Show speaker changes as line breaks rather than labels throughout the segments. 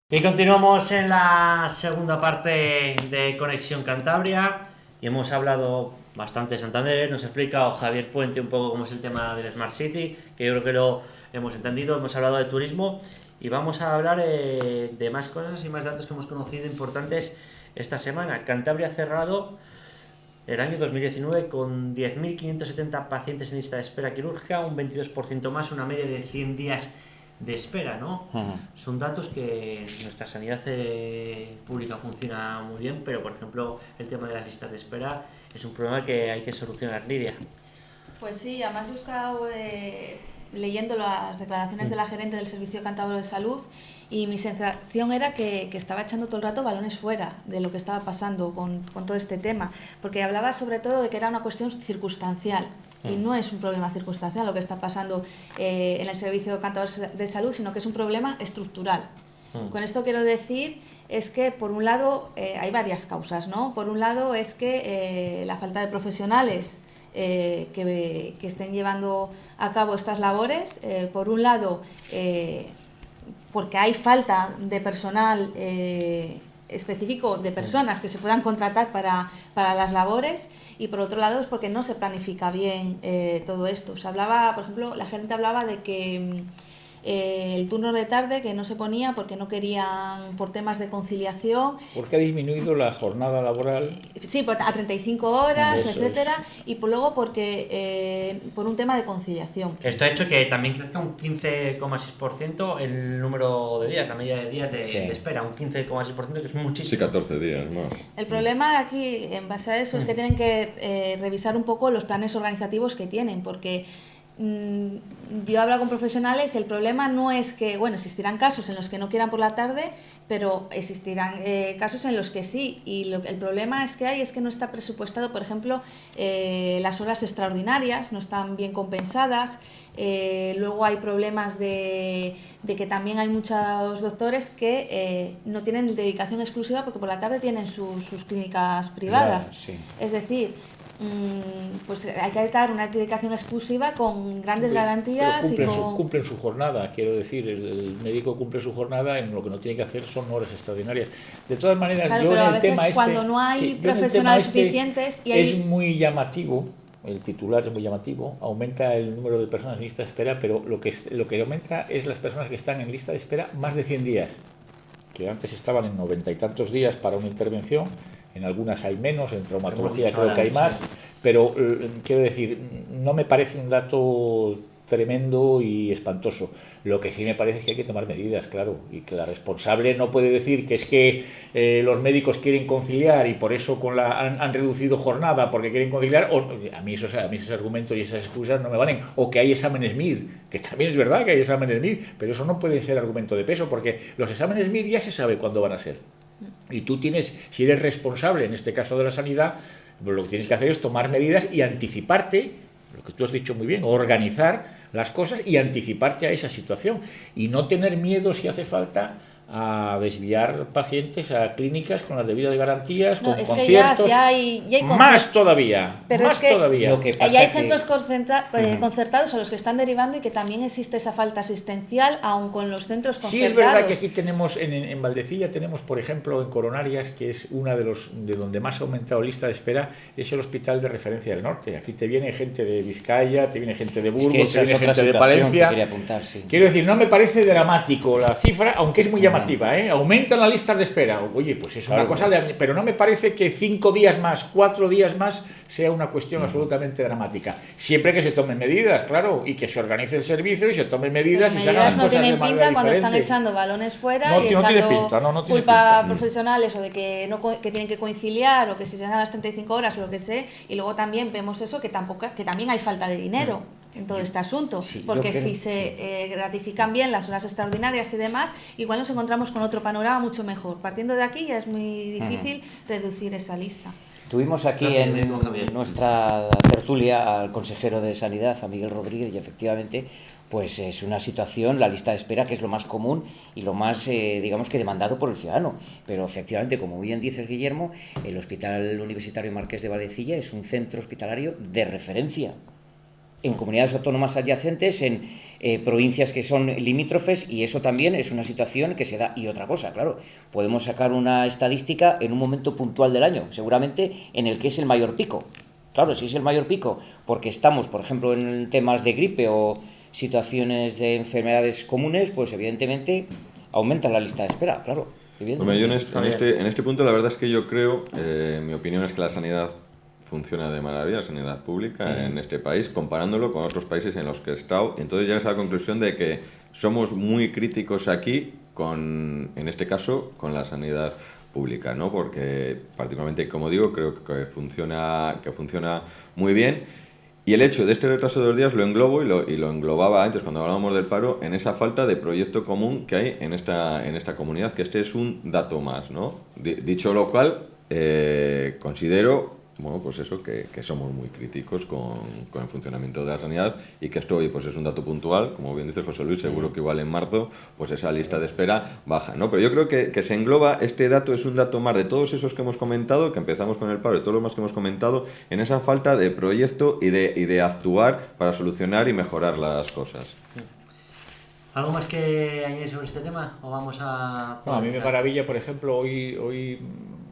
Y continuamos en la segunda parte de Conexión Cantabria y hemos hablado bastante de Santander, nos ha explicado Javier Puente un poco cómo es el tema del Smart City, que yo creo que lo hemos entendido, hemos hablado de turismo y vamos a hablar de más cosas y más datos que hemos conocido importantes esta semana. Cantabria ha cerrado el año 2019 con 10.570 pacientes en lista de espera quirúrgica, un 22% más, una media de 100 días de espera, ¿no? Son datos que nuestra sanidad pública funciona muy bien, pero por ejemplo el tema de las listas de espera es un problema que hay que solucionar, Lidia.
Pues sí, además yo he estado leyendo las declaraciones de la gerente del Servicio Cántabro de Salud y mi sensación era que estaba echando todo el rato balones fuera de lo que estaba pasando con todo este tema, porque hablaba sobre todo de que era una cuestión circunstancial. Y no es un problema circunstancial lo que está pasando en el Servicio Cántabro de Salud, sino que es un problema estructural. Con esto quiero decir es que, por un lado, hay varias causas, ¿no? Por un lado es que la falta de profesionales que estén llevando a cabo estas labores, por un lado, porque hay falta de personal específico, de personas que se puedan contratar para las labores, y por otro lado es porque no se planifica bien todo esto. Se hablaba, por ejemplo, la gerente hablaba de que el turno de tarde que no se ponía porque no querían, por temas de conciliación.
Porque ha disminuido la jornada laboral.
Sí, a 35 horas,
Eso
etcétera, y luego porque por un tema de conciliación.
Esto ha hecho que también crezca un 15,6% el número de días, la media de días de espera, un 15,6%, que es muchísimo.
Sí, 14 días más.
El problema aquí, en base a eso, es que tienen que revisar un poco los planes organizativos que tienen, porque yo he hablado con profesionales, el problema no es que, bueno, existirán casos en los que no quieran por la tarde, pero existirán casos en los que sí, y el problema es que no está presupuestado, por ejemplo, las horas extraordinarias no están bien compensadas, luego hay problemas de que también hay muchos doctores que no tienen dedicación exclusiva porque por la tarde tienen sus clínicas privadas,
Claro, sí.
Es decir, pues hay que dar una dedicación exclusiva con grandes garantías
pero cumplen su jornada, quiero decir, el médico cumple su jornada, en lo que no tiene que hacer son horas extraordinarias. De todas maneras,
claro,
yo
pero
en
a
el
veces
tema
cuando no hay profesionales suficientes y
es muy llamativo, el titular es muy llamativo, aumenta el número de personas en lista de espera, pero lo que aumenta es las personas que están en lista de espera más de 100 días, que antes estaban en 90 y tantos días para una intervención. En algunas hay menos, en traumatología creo que hay más, pero quiero decir, no me parece un dato tremendo y espantoso. Lo que sí me parece es que hay que tomar medidas, claro, y que la responsable no puede decir que es que los médicos quieren conciliar y por eso han reducido jornada porque quieren conciliar, o a mí esos argumentos y esas excusas no me valen, o que hay exámenes MIR, que también es verdad que hay exámenes MIR, pero eso no puede ser argumento de peso, porque los exámenes MIR ya se sabe cuándo van a ser. Y tú tienes, si eres responsable, en este caso de la sanidad, pues lo que tienes que hacer es tomar medidas y anticiparte, lo que tú has dicho muy bien, organizar las cosas y anticiparte a esa situación. Y no tener miedo, si hace falta, a desviar pacientes a clínicas con las debidas garantías, con conciertos,
ya hay
más todavía,
pero
más
es que
todavía.
Lo que pasa ya hay centros concertados a los que están derivando y que también existe esa falta asistencial, aun con los centros concertados.
Sí, es verdad que aquí tenemos, en Valdecilla tenemos, por ejemplo, en Coronarias, que es una de donde más ha aumentado lista de espera, es el Hospital de Referencia del Norte. Aquí te viene gente de Vizcaya, te viene gente de Burgos, te viene gente de Palencia. Quiero decir, no me parece dramático la cifra, aunque es muy llamativa. Aumentan las listas de espera. Oye, pues es una cosa, pero no me parece que 5 días más, 4 días más sea una cuestión absolutamente dramática. Siempre que se tomen medidas, claro, y que se organice el servicio y se tomen medidas y se hagan las cosas de manera diferente.
No tienen pinta cuando están echando balones fuera y echando culpa a profesionales o de que tienen que conciliar o que si se hagan las 35 horas o lo que sea, y luego también vemos eso que también hay falta de dinero en todo este asunto, porque si se gratifican bien las horas extraordinarias y demás, igual nos encontramos con otro panorama mucho mejor. Partiendo de aquí ya es muy difícil reducir esa lista.
Tuvimos aquí en nuestra tertulia al consejero de Sanidad, a Miguel Rodríguez, y efectivamente pues es una situación, la lista de espera, que es lo más común y lo más, digamos que demandado por el ciudadano. Pero efectivamente, como bien dices, Guillermo, el Hospital Universitario Marqués de Valdecilla es un centro hospitalario de referencia. en comunidades autónomas adyacentes, en provincias que son limítrofes, y eso también es una situación que se da. Y otra cosa, claro, podemos sacar una estadística en un momento puntual del año, seguramente en el que es el mayor pico. Claro, si es el mayor pico, porque estamos, por ejemplo, en temas de gripe o situaciones de enfermedades comunes, pues evidentemente aumenta la lista de espera, claro.
Hombre, yo en este punto la verdad es que yo creo, mi opinión es que la sanidad funciona de maravilla, la sanidad pública en este país, comparándolo con otros países en los que he estado. Entonces llegas a la conclusión de que somos muy críticos aquí, en este caso, con la sanidad pública, ¿no? Porque particularmente, como digo, creo que funciona muy bien. Y el hecho de este retraso de 2 días lo englobo y lo englobaba antes cuando hablábamos del paro en esa falta de proyecto común que hay en esta comunidad, que este es un dato más, ¿no? Dicho lo cual, considero, bueno, pues eso, que somos muy críticos con el funcionamiento de la sanidad, y que esto hoy pues es un dato puntual, como bien dice José Luis, seguro que igual en marzo pues esa lista de espera baja, ¿no? Pero yo creo que se engloba, este dato es un dato más de todos esos que hemos comentado, que empezamos con el paro, de todos los más que hemos comentado, en esa falta de proyecto y de actuar para solucionar y mejorar las cosas.
¿Algo más que añadir sobre este tema? ¿O vamos a...?
No, a mí me maravilla, por ejemplo, hoy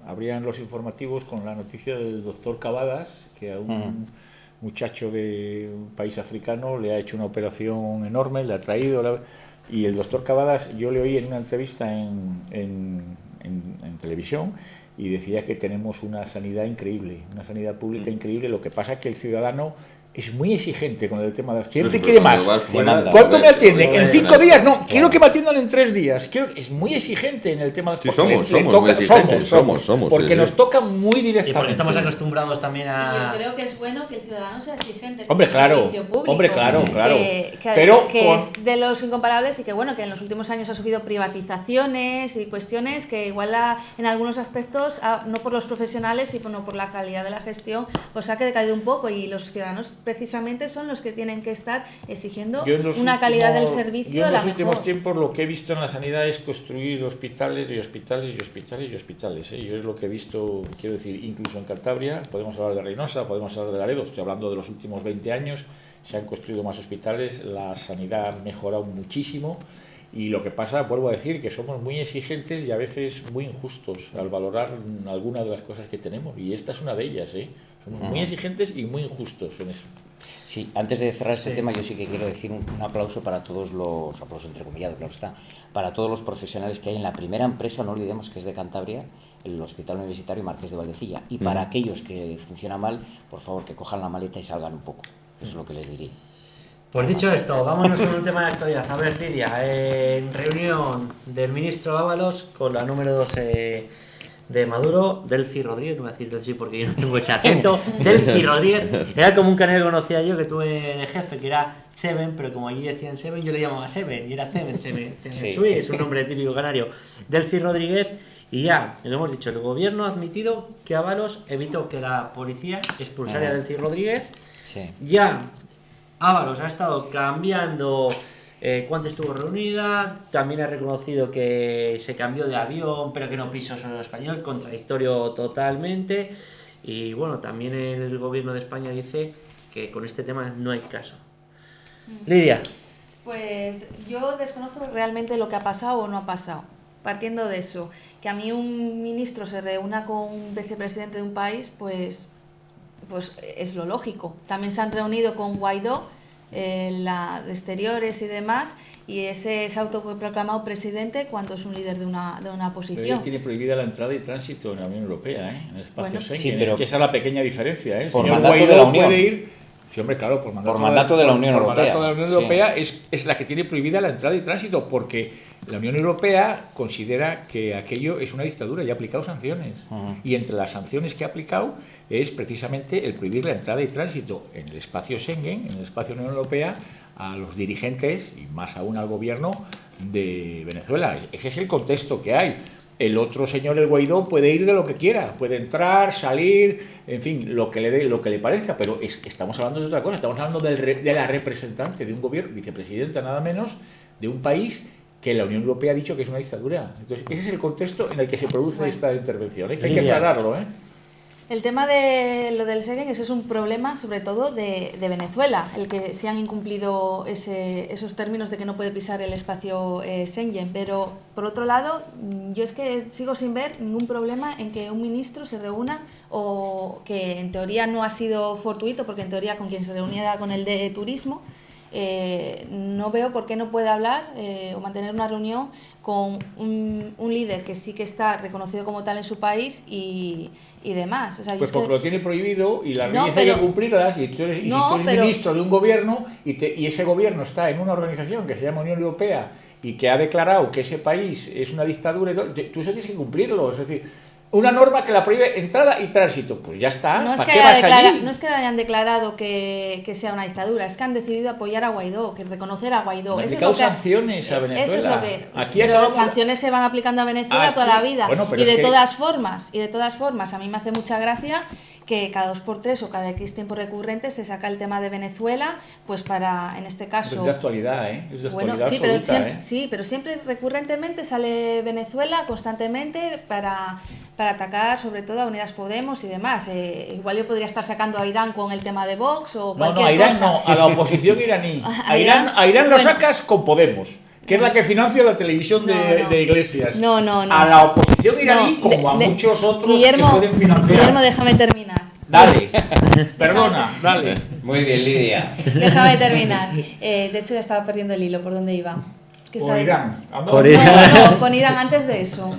habrían los informativos con la noticia del doctor Cavadas, que a un muchacho de un país africano le ha hecho una operación enorme, le ha traído... Y el doctor Cavadas, yo le oí en una entrevista en televisión, y decía que tenemos una sanidad increíble, una sanidad pública increíble. Lo que pasa es que el ciudadano es muy exigente con el tema de las... Siempre quiere más. ¿Cuánto me atienden? ¿En 5 días? No, quiero que me atiendan en 3 días. Es muy exigente en el tema de las...
Sí, somos.
Porque nos toca muy directamente.
Y porque estamos acostumbrados también a...
Yo creo que es bueno que el ciudadano sea exigente.
Hombre, claro.
Que es de los incomparables, y que bueno, que en los últimos años ha sufrido privatizaciones y cuestiones que igual en algunos aspectos, no por los profesionales, sino por la calidad de la gestión, pues ha decaído un poco, y los ciudadanos precisamente son los que tienen que estar exigiendo una calidad del servicio.
Yo en
la
los últimos
mejor.
tiempos lo que he visto en la sanidad es construir hospitales. Yo es lo que he visto, quiero decir, incluso en Cantabria, podemos hablar de Reynosa, podemos hablar de Laredo, estoy hablando de los últimos 20 años, se han construido más hospitales, la sanidad ha mejorado muchísimo. Y lo que pasa, vuelvo a decir, que somos muy exigentes y a veces muy injustos al valorar algunas de las cosas que tenemos, y esta es una de ellas, ¿eh? Somos muy exigentes y muy injustos en eso.
Sí, antes de cerrar este tema, yo sí que quiero decir un aplauso para todos los, aplausos entrecomillados, claro está, para todos los profesionales que hay en la primera empresa, no olvidemos que es de Cantabria, el Hospital Universitario Marqués de Valdecilla. Y para aquellos que funciona mal, por favor, que cojan la maleta y salgan un poco. Eso es lo que les diría.
Pues dicho esto, vámonos con un tema de actualidad. A ver, Lidia, en reunión del ministro Ábalos con la número 2 de Maduro, Delcy Rodríguez, no voy a decir Delcy porque yo no tengo ese acento, Delcy Rodríguez, era como un canal que conocía yo, que tuve de jefe, que era Seven, pero como allí decían Seven, yo le llamaba Seven, y era Seven, sí. Es un nombre típico canario, Delcy Rodríguez. Y ya, lo hemos dicho, el gobierno ha admitido que Ábalos evitó que la policía expulsara a Delcy Rodríguez.
Sí.
Ya Ábalos ha estado cambiando cuánto estuvo reunida, también ha reconocido que se cambió de avión pero que no pisó suelo español, contradictorio totalmente. Y bueno, también el gobierno de España dice que con este tema no hay caso. Lidia.
Pues yo desconozco realmente lo que ha pasado o no ha pasado. Partiendo de eso, que a mí un ministro se reúna con un vicepresidente de un país, pues es lo lógico. También se han reunido con Guaidó, la de Exteriores y demás, y ese es autoproclamado presidente cuando es un líder de una posición.
Pero él tiene prohibida la entrada y tránsito en la Unión Europea, en el espacio Schengen.
Sí, pero
es que esa es la pequeña diferencia. El
por
señor
mandato
Guaidó
de la Unión.
puede ir... Sí, hombre, claro, por
mandato de la Unión Europea.
Por mandato de la Unión Europea es la que tiene prohibida la entrada y tránsito, porque la Unión Europea considera que aquello es una dictadura y ha aplicado sanciones. Y entre las sanciones que ha aplicado es precisamente el prohibir la entrada y tránsito en el espacio Schengen, en el espacio Unión Europea, a los dirigentes y más aún al gobierno de Venezuela. Ese es el contexto que hay. El otro señor, el Guaidó, puede ir de lo que quiera, puede entrar, salir, en fin, lo que le parezca, pero estamos hablando de otra cosa, estamos hablando de la representante de un gobierno, vicepresidenta nada menos, de un país que la Unión Europea ha dicho que es una dictadura. Entonces, ese es el contexto en el que se produce esta intervención, que hay que aclararlo,
El tema de lo del Schengen, ese es un problema sobre todo de Venezuela, el que se han incumplido esos términos de que no puede pisar el espacio Schengen. Pero, por otro lado, yo es que sigo sin ver ningún problema en que un ministro se reúna, o que en teoría no ha sido fortuito, porque en teoría con quien se reunía era con el de turismo. No veo por qué no puede hablar o mantener una reunión con un líder que sí que está reconocido como tal en su país y demás. O sea,
pues porque lo tiene prohibido y las leyes hay que cumplirlas, y tú eres ministro de un gobierno y ese gobierno está en una organización que se llama Unión Europea y que ha declarado que ese país es una dictadura, tú eso tienes que cumplirlo. Es decir, una norma que la prohíbe entrada y tránsito, pues ya está.
No es,
¿Para qué vas allí?
No es que hayan declarado que sea una dictadura, es que han decidido apoyar a Guaidó, que reconocer a Guaidó.
Han aplicado sanciones a Venezuela.
Eso es lo que,
aquí
pero sanciones se van aplicando a Venezuela toda la vida.
Bueno,
y de todas formas, a mí me hace mucha gracia que cada 2x3 o cada X tiempo recurrente se saca el tema de Venezuela, pues para, en este caso...
Es de actualidad, ¿eh? Es de actualidad
sí,
absoluta,
pero siempre, sí, pero siempre recurrentemente sale Venezuela constantemente para atacar sobre todo a Unidas Podemos y demás. Igual yo podría estar sacando a Irán con el tema de Vox o cualquier
a Irán
cosa.
no, a la oposición iraní. A Irán lo sacas con Podemos, que es la que financia la televisión de Iglesias.
No.
A la oposición iraní, como a muchos otros
Guillermo,
que pueden financiar.
Guillermo, déjame terminar.
Dale, perdona, dale.
Muy bien, Lidia.
Déjame terminar. De hecho, ya estaba perdiendo el hilo. ¿Por dónde iba?
Con Irán.
No, con Irán antes de eso.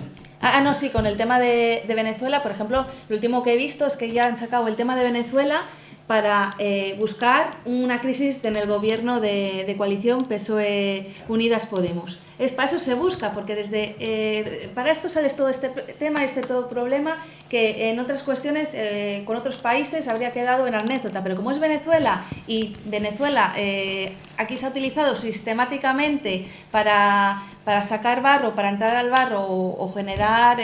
Sí, con el tema de Venezuela, por ejemplo, lo último que he visto es que ya han sacado el tema de Venezuela para buscar una crisis en el gobierno de coalición PSOE Unidas Podemos. Para eso se busca, porque para esto sale todo este tema, todo problema, que en otras cuestiones, con otros países, habría quedado en anécdota. Pero como es Venezuela, y Venezuela aquí se ha utilizado sistemáticamente para sacar barro, para entrar al barro o generar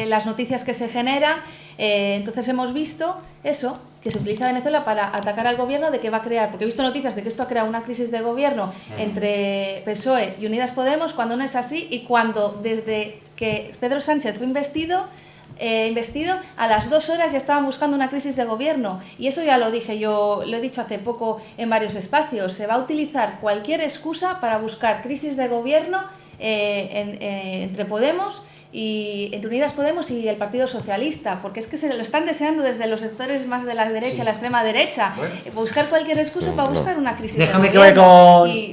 las noticias que se generan, entonces hemos visto eso, que se utiliza Venezuela para atacar al gobierno, de que va a crear, porque he visto noticias de que esto ha creado una crisis de gobierno entre PSOE y Unidas Podemos, cuando no es así, y cuando desde que Pedro Sánchez fue investido, a las 2 horas ya estaban buscando una crisis de gobierno. Y eso ya lo dije yo, lo he dicho hace poco en varios espacios. Se va a utilizar cualquier excusa para buscar crisis de gobierno entre Podemos y entre Unidas Podemos y el Partido Socialista, porque es que se lo están deseando desde los sectores más de la derecha, la extrema derecha, buscar cualquier excusa para buscar una crisis.
Déjame que vaya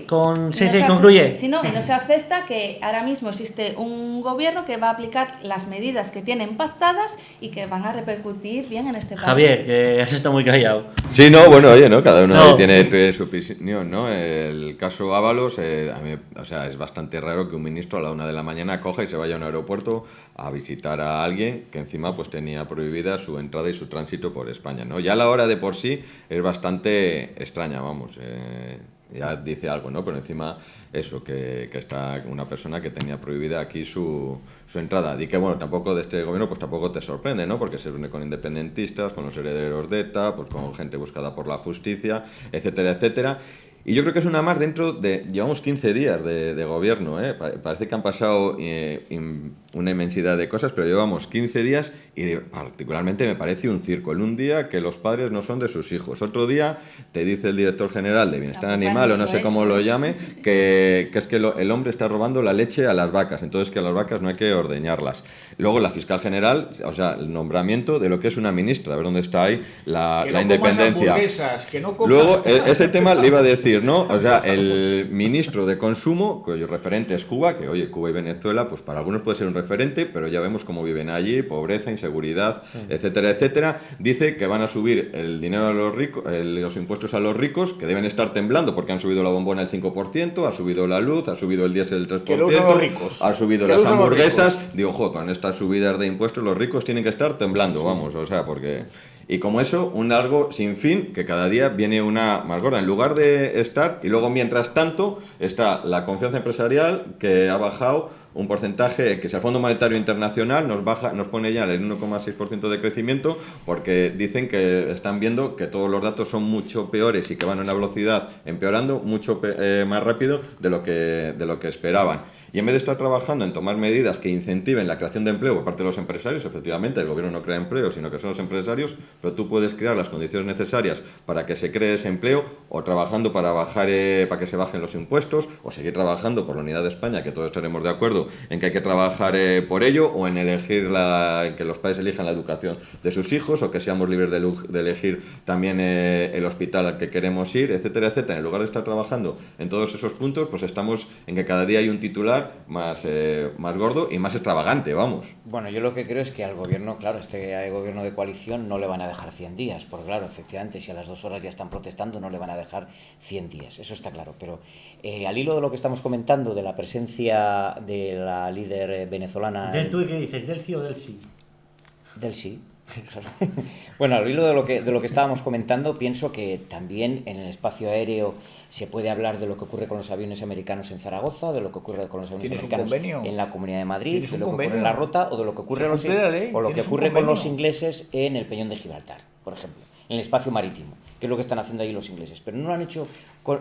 con sí, concluye.
Si no, y no se acepta que ahora mismo existe un gobierno que va a aplicar las medidas que tienen pactadas y que van a repercutir bien en este país.
Javier, que has estado muy callado.
Sí, no, bueno, oye, ¿no? Cada uno tiene su opinión, ¿no? El caso Ábalos, a mí, o sea, es bastante raro que un ministro a la 1 de la mañana coja y se vaya a un aeropuerto a visitar a alguien que encima pues tenía prohibida su entrada y su tránsito por España, ¿no? Ya la hora de por sí es bastante extraña, vamos, ya dice algo, ¿no? Pero encima eso, que está una persona que tenía prohibida aquí su entrada. Y que bueno, tampoco de este gobierno pues tampoco te sorprende, ¿no? Porque se reúne con independentistas, con los herederos de ETA, pues con gente buscada por la justicia, etcétera, etcétera. Y yo creo que es una más dentro de... Llevamos 15 días de gobierno, ¿eh? Parece que han pasado una inmensidad de cosas, pero llevamos 15 días y particularmente me parece un circo. En un día que los padres no son de sus hijos. Otro día te dice el director general de Bienestar Animal, o no sé cómo lo llame, que es que el hombre está robando la leche a las vacas, entonces que a las vacas no hay que ordeñarlas. Luego la fiscal general, o sea, el nombramiento de lo que es una ministra, a ver dónde está ahí la independencia. Luego, ese tema le iba a decir, ¿no? O sea, el ministro de Consumo, cuyo referente es Cuba, que oye, Cuba y Venezuela, pues para algunos puede ser un referente, pero ya vemos cómo viven allí, pobreza, inseguridad, etcétera, etcétera. Dice que van a subir el dinero a los ricos, los impuestos a los ricos, que deben estar temblando porque han subido la bombona el 5%, ha subido la luz, ha subido el diésel el 3%, ha subido las hamburguesas. Digo, ojo, con estas subidas de impuestos los ricos tienen que estar temblando, vamos, o sea, porque... Y como eso, un largo sin fin, que cada día viene una más gorda. En lugar de estar, y luego mientras tanto, está la confianza empresarial, que ha bajado un porcentaje, que si el Fondo Monetario Internacional nos pone ya el 1,6% de crecimiento, porque dicen que están viendo que todos los datos son mucho peores y que van a una velocidad empeorando mucho más rápido de lo que esperaban. y en vez de estar trabajando en tomar medidas que incentiven la creación de empleo por parte de los empresarios, efectivamente el gobierno no crea empleo, sino que son los empresarios, pero tú puedes crear las condiciones necesarias para que se cree ese empleo, o trabajando para para que se bajen los impuestos, o seguir trabajando por la unidad de España, que todos estaremos de acuerdo en que hay que trabajar por ello, o en elegir que los padres elijan la educación de sus hijos, o que seamos libres de elegir también el hospital al que queremos ir, etcétera, etcétera. En lugar de estar trabajando en todos esos puntos, pues estamos en que cada día hay un titular más gordo y más extravagante, vamos.
Bueno, yo lo que creo es que al gobierno, claro, este gobierno de coalición no le van a dejar 100 días, porque claro, efectivamente, si a las 2 horas ya están protestando, no le van a dejar 100 días, eso está claro. Pero al hilo de lo que estamos comentando, de la presencia de la líder venezolana...
¿Del tú y qué dices? ¿Del sí o del sí?
Del sí. Bueno, al hilo de lo que estábamos comentando, pienso que también en el espacio aéreo se puede hablar de lo que ocurre con los aviones americanos en Zaragoza, de lo que ocurre con los aviones americanos en la Comunidad de Madrid, de lo que ocurre en la Rota, o de lo que ocurre, con los ingleses en el Peñón de Gibraltar, por ejemplo, en el espacio marítimo, que es lo que están haciendo ahí los ingleses. Pero no lo han hecho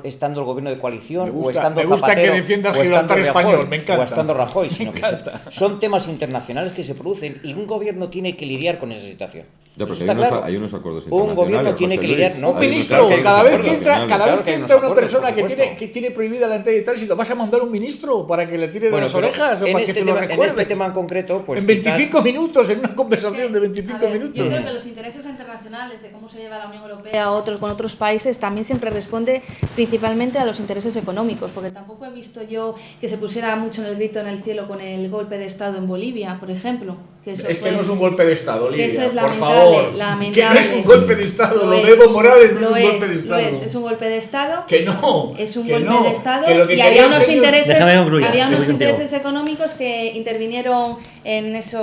estando el gobierno de coalición, o estando Zapatero,
que defienda Gibraltar español, me encanta.
O estando Rajoy, sino que son temas internacionales que se producen y un gobierno tiene que lidiar con esa situación.
Ya, porque
hay
unos acuerdos internacionales.
Un gobierno tiene que lidiar, ¿no?
Un ministro, cada vez que entra una persona que tiene prohibida la entrada y tránsito, ¿vas a mandar un ministro para que le tire de las orejas o para que se lo recuerde?
En este tema en concreto, pues
en 25 minutos, en una conversación de 25 minutos.
Yo creo que los intereses internacionales de cómo se lleva la Unión Europea con otros países también siempre responde principalmente a los intereses económicos, porque tampoco he visto yo que se pusiera mucho en el grito en el cielo con el golpe de Estado en Bolivia, por ejemplo. Que
no es un golpe de Estado, Lidia,
eso es
por
lamentable,
favor.
lamentable.
Que no es un golpe de Estado, lo de Evo Morales no es un golpe de Estado.
Es un golpe de Estado.
Que no.
Es un golpe de Estado
que
y había unos intereses económicos que intervinieron en ese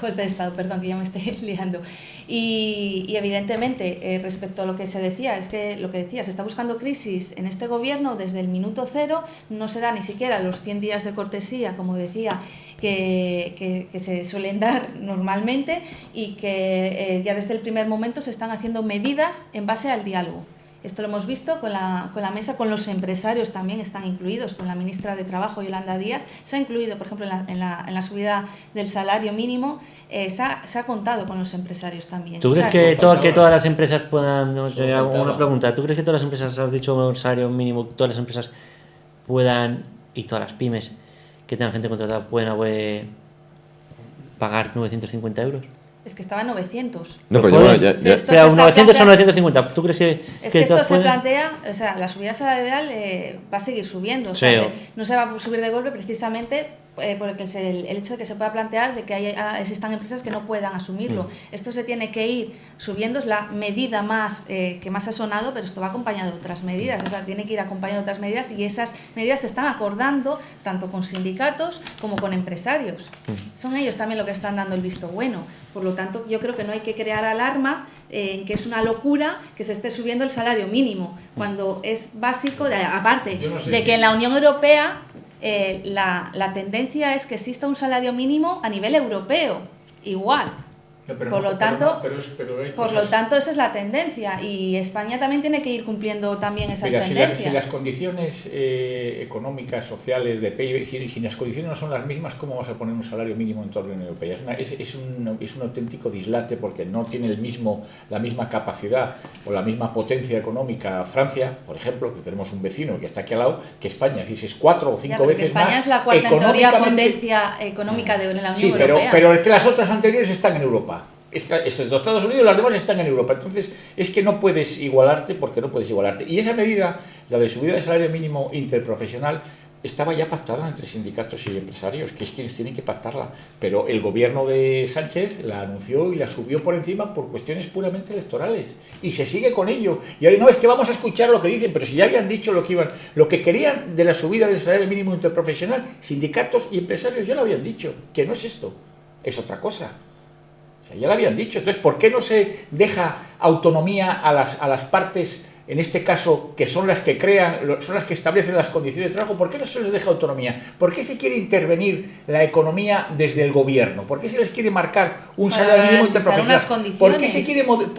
golpe de Estado, perdón, que ya me estoy liando. Y evidentemente, respecto a lo que se decía, es que lo que decía, se está buscando crisis en este gobierno desde el minuto cero, no se da ni siquiera los 100 días de cortesía, como decía, que se suelen dar normalmente, y que ya desde el primer momento se están haciendo medidas en base al diálogo. Esto lo hemos visto con la mesa, con los empresarios también están incluidos, con la ministra de Trabajo, Yolanda Díaz, se ha incluido, por ejemplo, en la subida del salario mínimo, se ha contado con los empresarios también.
¿Tú crees que todas las empresas puedan, una pregunta, ¿tú crees que todas las empresas, has dicho salario mínimo, todas las empresas puedan, y todas las pymes que tengan gente contratada, pueden pagar 950 euros?
Es que estaba en 900.
No, pero
pero 900 o 950. ¿Tú crees que
esto se plantea, o sea, la subida salarial va a seguir subiendo, o sea, no se va a subir de golpe precisamente porque el hecho de que se pueda plantear de que existan empresas que no puedan asumirlo. Esto se tiene que ir subiendo, es la medida que más ha sonado, pero esto va acompañado de otras medidas, o sea, tiene que ir acompañado de otras medidas, y esas medidas se están acordando tanto con sindicatos como con empresarios. Son ellos también los que están dando el visto bueno. Por lo tanto, yo creo que no hay que crear alarma en que es una locura que se esté subiendo el salario mínimo, cuando es básico, aparte de que en la Unión Europea la tendencia es que exista un salario mínimo a nivel europeo, igual. Por lo tanto, esa es la tendencia, y España también tiene que ir cumpliendo también esas tendencias.
Si las condiciones económicas, sociales, de PIB, si las condiciones no son las mismas, ¿cómo vas a poner un salario mínimo en toda la Unión Europea? Es un auténtico dislate, porque no tiene la misma capacidad o la misma potencia económica Francia, por ejemplo, que tenemos un vecino que está aquí al lado, que España. Es 4 o 5 veces
España
más.
España es la cuarta en teoría potencia económica de la Unión Europea.
Pero es que las otras anteriores están en Europa. Estos dos Estados Unidos y las demás están en Europa. Entonces es que no puedes igualarte, porque no puedes igualarte. Y esa medida, la de subida del salario mínimo interprofesional, estaba ya pactada entre sindicatos y empresarios, que es quienes tienen que pactarla. Pero el gobierno de Sánchez la anunció y la subió por encima por cuestiones puramente electorales. Y se sigue con ello. Y ahora no, es que vamos a escuchar lo que dicen, pero si ya habían dicho lo que querían de la subida del salario mínimo interprofesional, sindicatos y empresarios ya lo habían dicho, que no es esto, es otra cosa. Ya lo habían dicho. Entonces, ¿por qué no se deja autonomía a las partes, en este caso, que son las que crean, son las que establecen las condiciones de trabajo? ¿Por qué no se les deja autonomía? ¿Por qué se quiere intervenir la economía desde el gobierno? ¿Por qué se les quiere marcar un salario mínimo interprofesional? ¿Por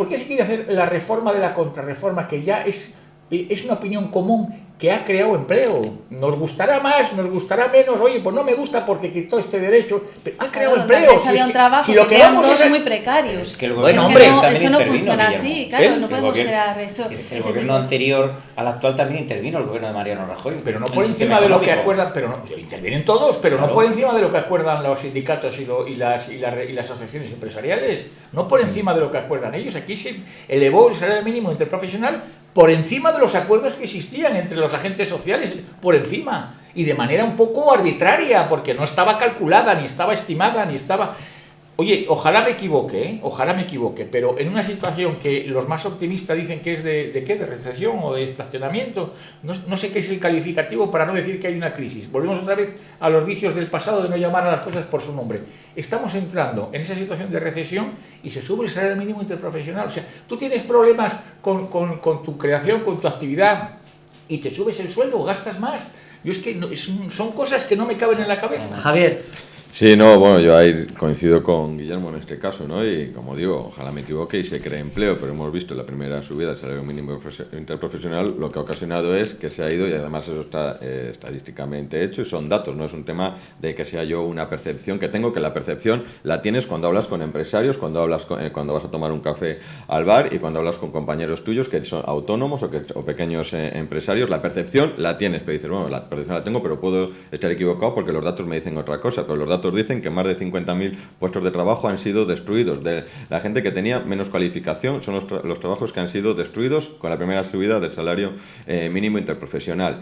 qué se quiere hacer la reforma de la contrarreforma, que ya es una opinión común que ha creado empleo. Nos gustará más, nos gustará menos, oye, pues no me gusta porque quitó este derecho, pero ha creado empleo.
Si había un trabajo,
si lo que
quedan
vamos
dos
es
muy precarios.
Es que el
Bueno,
gobierno
hombre,
eso no funciona así, claro, no podemos crear eso.
El gobierno anterior al actual también intervino, el gobierno de Mariano Rajoy.
Pero no por encima de lo que acuerdan, pero no, intervienen todos, pero no por encima de lo que acuerdan los sindicatos y las asociaciones empresariales, no por encima de lo que acuerdan ellos. Aquí se elevó el salario mínimo interprofesional por encima de los acuerdos que existían entre los agentes sociales, por encima, y de manera un poco arbitraria, porque no estaba calculada, ni estaba estimada, ni estaba... Oye, ojalá me equivoque, pero en una situación que los más optimistas dicen que es ¿de qué? ¿De recesión o de estacionamiento? No sé qué es el calificativo para no decir que hay una crisis. Volvemos otra vez a los vicios del pasado de no llamar a las cosas por su nombre. Estamos entrando en esa situación de recesión y se sube el salario mínimo interprofesional. O sea, tú tienes problemas con tu creación, con tu actividad, y te subes el sueldo o gastas más. Yo es que son cosas que no me caben en la cabeza.
Javier.
Sí, no, bueno, yo ahí coincido con Guillermo en este caso, ¿no? Y como digo, ojalá me equivoque y se cree empleo, pero hemos visto en la primera subida del salario mínimo interprofesional lo que ha ocasionado es que se ha ido, y además eso está estadísticamente hecho y son datos, no es un tema de que sea yo una percepción que tengo, que la percepción la tienes cuando hablas con empresarios, cuando vas a tomar un café al bar y cuando hablas con compañeros tuyos que son autónomos o pequeños empresarios, la percepción la tienes, pero dices, bueno, la percepción la tengo, pero puedo estar equivocado porque los datos me dicen otra cosa, pero los datos dicen que más de 50.000 puestos de trabajo han sido destruidos. De la gente que tenía menos cualificación son los trabajos que han sido destruidos con la primera subida del salario mínimo interprofesional.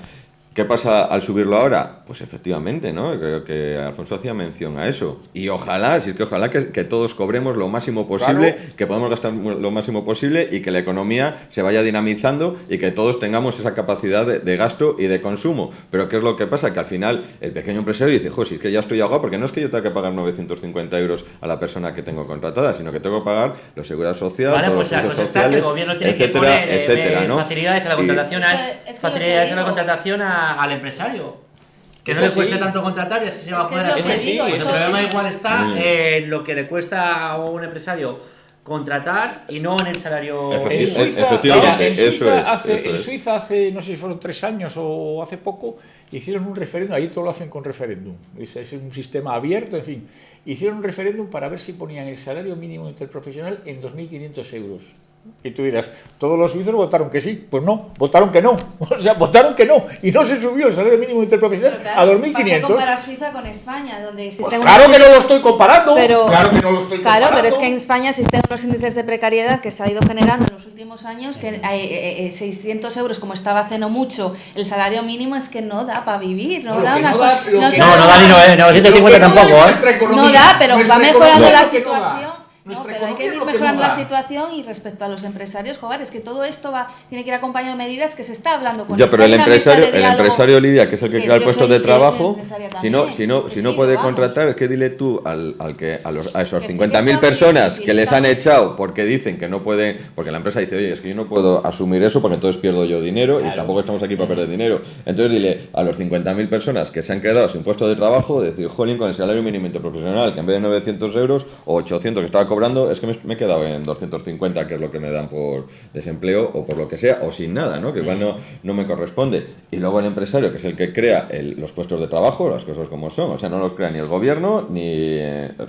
¿Qué pasa al subirlo ahora? Pues efectivamente, ¿no? Creo que Alfonso hacía mención a eso. Y ojalá, que todos cobremos lo máximo posible, claro, que podamos gastar lo máximo posible y que la economía se vaya dinamizando y que todos tengamos esa capacidad de gasto y de consumo. Pero ¿qué es lo que pasa? Que al final el pequeño empresario dice, si es que ya estoy ahogado, porque no es que yo tenga que pagar 950 euros a la persona que tengo contratada, sino que tengo que pagar la seguridad social,
vale,
todos
pues
los servicios sociales,
el gobierno tiene
etcétera,
que poner
etcétera, ¿no?
facilidades a la contratación, facilidades a la contratación al empresario. Que no le cueste tanto contratar y así se va a poder hacer. Pues el problema igual está en lo que le cuesta a un empresario contratar y no en el salario.
Efectivamente,
en Suiza hace, no sé si fueron 3 años o hace poco, hicieron un referéndum, ahí todo lo hacen con referéndum, es un sistema abierto, en fin, hicieron un referéndum para ver si ponían el salario mínimo interprofesional en 2.500 euros. Y tú dirás, todos los suizos votaron que sí. Pues no, votaron que no. O sea, votaron que no. Y no se subió el salario mínimo interprofesional a 2.500.
Vas a comparar Suiza con España, donde existen
claro que no lo estoy comparando.
Claro que no lo estoy comparando. Claro, pero es que en España existen unos índices de precariedad que se ha ido generando en los últimos años, que 600 euros, como estaba hace no mucho, el salario mínimo es que no da para vivir. No da unas cosas.
No da ni 950 tampoco.
No da, pero va mejorando la situación. No, pero hay que ir mejorando la situación y respecto a los empresarios, joder, es que todo esto tiene que ir acompañado de medidas que se está hablando con
ya, pero el empresario Lidia, que es el que crea el puesto de trabajo, si no puede contratar, es que dile tú a esos 50.000 personas que les han echado porque dicen que no pueden, porque la empresa dice, oye, es que yo no puedo asumir eso porque entonces pierdo yo dinero y tampoco estamos aquí para perder dinero. Entonces dile a los 50.000 personas que se han quedado sin puesto de trabajo, decir, jolín, con el salario mínimo interprofesional, que en vez de 900 euros o 800 que estaba cobrando, es que me he quedado en 250, que es lo que me dan por desempleo o por lo que sea, o sin nada, ¿no? Que igual no me corresponde. Y luego el empresario, que es el que crea los puestos de trabajo, las cosas como son, o sea, no los crea ni el gobierno, ni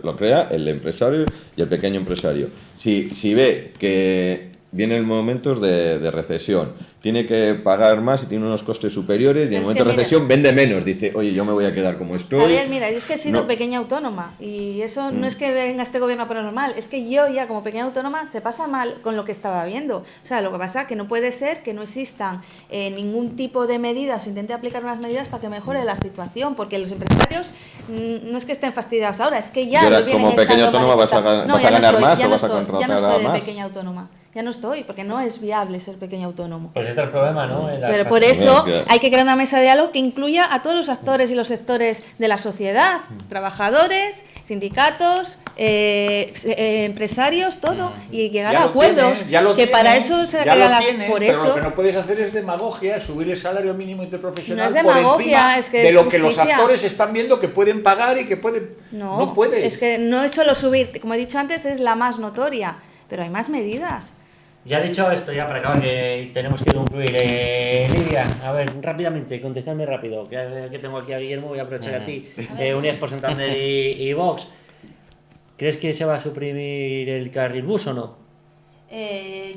lo crea el empresario y el pequeño empresario. Si ve que vienen momentos de recesión, tiene que pagar más y tiene unos costes superiores y en el momento de recesión vende menos, dice, oye, yo me voy a quedar como estoy.
Javier, mira, yo es que he sido pequeña autónoma y eso no es que venga este gobierno a ponerlo mal, es que yo ya como pequeña autónoma se pasa mal con lo que estaba viendo. O sea, lo que pasa es que no puede ser que no existan ningún tipo de medidas o intente aplicar unas medidas para que mejore la situación, porque los empresarios no es que estén fastidiados ahora, es que ya los vienen
como pequeña autónoma vas a ganar más o vas a contratar a más.
Ya no estoy de pequeña autónoma. Ya no estoy, porque no es viable ser pequeño autónomo.
Pues este es el problema, ¿no?
Pero por eso hay que crear una mesa de diálogo que incluya a todos los actores y los sectores de la sociedad, trabajadores, sindicatos, empresarios, todo, y llegar a acuerdos, para eso se crean las... Por eso,
pero lo que no puedes hacer es demagogia, subir el salario mínimo interprofesional
no es demagogia,
por encima
es que
de lo
justicia.
Que los actores están viendo que pueden pagar y que pueden... No puede.
Es que no es solo subir, como he dicho antes, es la más notoria, pero hay más medidas.
Ya dicho esto, ya para acabar, que tenemos que concluir. Lidia, a ver, rápidamente, contestadme rápido, que tengo aquí a Guillermo, voy a aprovechar a ti. Unidas por Santander y Vox. ¿Crees que se va a suprimir el carril bus o no?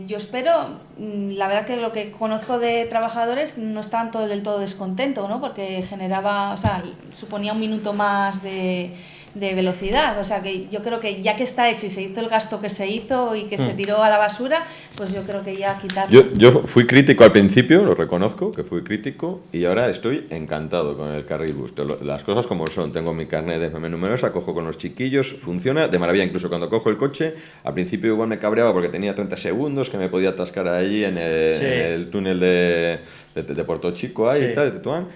Yo espero, la verdad que lo que conozco de trabajadores no estaban del todo descontentos, ¿no? Porque generaba, o sea, suponía un minuto más de velocidad, o sea que yo creo que ya que está hecho y se hizo el gasto que se hizo y que se tiró a la basura, pues yo creo que ya quitarlo.
Yo fui crítico al principio, lo reconozco, que fui crítico, y ahora estoy encantado con el carril bus. Las cosas como son, tengo mi carnet de FM numerosa, cojo con los chiquillos, funciona de maravilla. Incluso cuando cojo el coche, al principio igual me cabreaba porque tenía 30 segundos, que me podía atascar allí en el túnel de Puerto Chico ahí y tal, de Tetuán,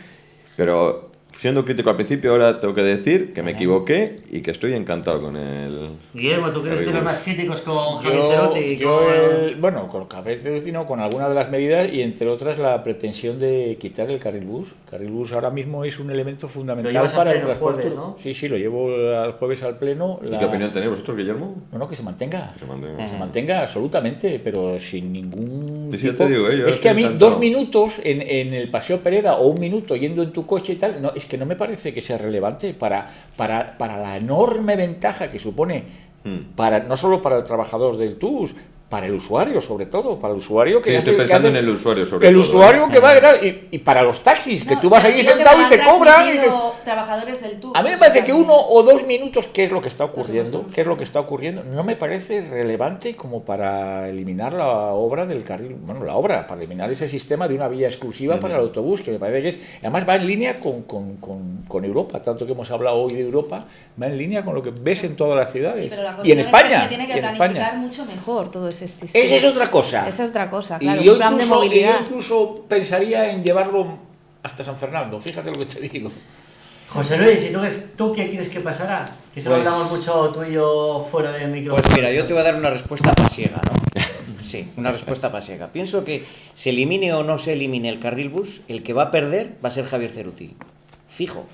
pero siendo crítico al principio, ahora tengo que decir que me equivoqué y que estoy encantado con el...
Guillermo, ¿tú crees que los más críticos con Javier Cerutti?
Bueno, con Javier Cerutti no, con algunas de las medidas y entre otras la pretensión de quitar el carril bus. El carril bus ahora mismo es un elemento fundamental para el transporte.
Jueves, ¿no?
Sí, lo llevo al jueves al pleno.
¿Y qué opinión tenéis vosotros, Guillermo?
No, que se mantenga.
Que
se mantenga absolutamente, pero sin ningún
tipo... te digo,
es que a mí encantado. 2 minutos en el Paseo Pereda o 1 minuto yendo en tu coche y tal, no, es que no me parece que sea relevante para la enorme ventaja que supone no solo para el trabajador del TUS, para el usuario sobre todo, para el usuario que...
Sí, estoy pensando en el usuario sobre todo.
El usuario que va a dar, y para los taxis, que tú vas allí sentado y te cobran...
Trabajadores del TUS.
A mí me parece que 1 o 2 minutos, ¿qué es lo que está ocurriendo? No me parece relevante como para eliminar la obra del carril, para eliminar ese sistema de una vía exclusiva para el autobús, que me parece que es... Además va en línea con Europa, tanto que hemos hablado hoy de Europa, va en línea con lo que ves en todas las ciudades.
Sí, pero la
y en España.
Es que tiene que planificar mucho mejor todo ese sistema.
Esa es otra cosa.
Esa es otra cosa, claro.
Y yo,
un plan de movilidad.
yo incluso pensaría en llevarlo hasta San Fernando, fíjate lo que te digo.
José Luis, ¿y tú qué crees que pasará? Que eso lo hablamos mucho tú y yo fuera del micrófono.
Pues mira, yo te voy a dar una respuesta pasiega, ¿no? Sí, una respuesta pasiega. Pienso que se elimine o no se elimine el carril bus, el que va a perder va a ser Javier Cerutti. Fijo.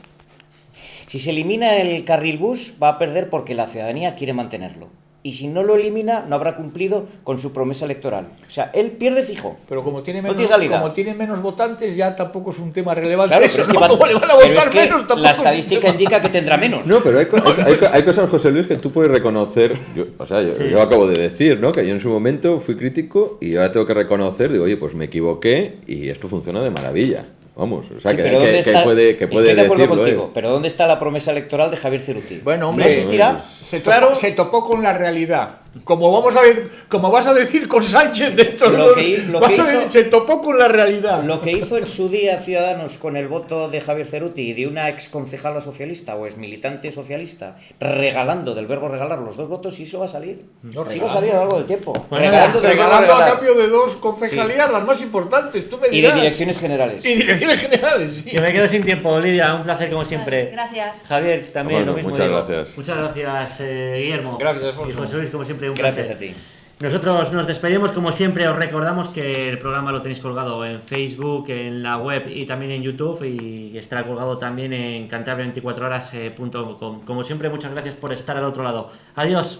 Si se elimina el carril bus, va a perder porque la ciudadanía quiere mantenerlo. Y si no lo elimina, no habrá cumplido con su promesa electoral. O sea, él pierde fijo.
Pero como tiene menos votantes, ya tampoco es un tema relevante.
Claro, pero es que
¿cómo le van a votar menos?
La estadística indica que tendrá menos.
No, pero hay cosas, José Luis, que tú puedes reconocer. Yo acabo de decir, ¿no? Que yo en su momento fui crítico y ahora tengo que reconocer, digo, oye, pues me equivoqué y esto funciona de maravilla. Vamos, o sea,
sí,
que puede decirlo.
Contigo, pero ¿dónde está la promesa electoral de Javier Cerutti?
Bueno, hombre,
¿no existirá?
Se topó con la realidad. Como vas a decir con Sánchez dentro se topó con la realidad.
Lo que hizo en su día Ciudadanos con el voto de Javier Cerutti y de una ex concejala socialista o ex militante socialista, regalando, del verbo regalar, los 2 votos, y eso va a salir. Sí va a salir a lo largo del tiempo.
Regalando a cambio de 2 concejalías, las más importantes, tú me dirás.
Y de direcciones generales.
Sí.
Que me quedo sin tiempo, Lidia, un placer como siempre.
Gracias.
Javier, también lo mismo.
Muchas gracias.
Muchas gracias, Guillermo.
Gracias, Alfonso.
Y José Luis, como siempre, un
Gracias
placer.
a ti.
Nosotros nos despedimos, como siempre os recordamos que el programa lo tenéis colgado en Facebook, en la web y también en YouTube, y estará colgado también en cantabria24horas.com. Como siempre, muchas gracias por estar al otro lado. Adiós.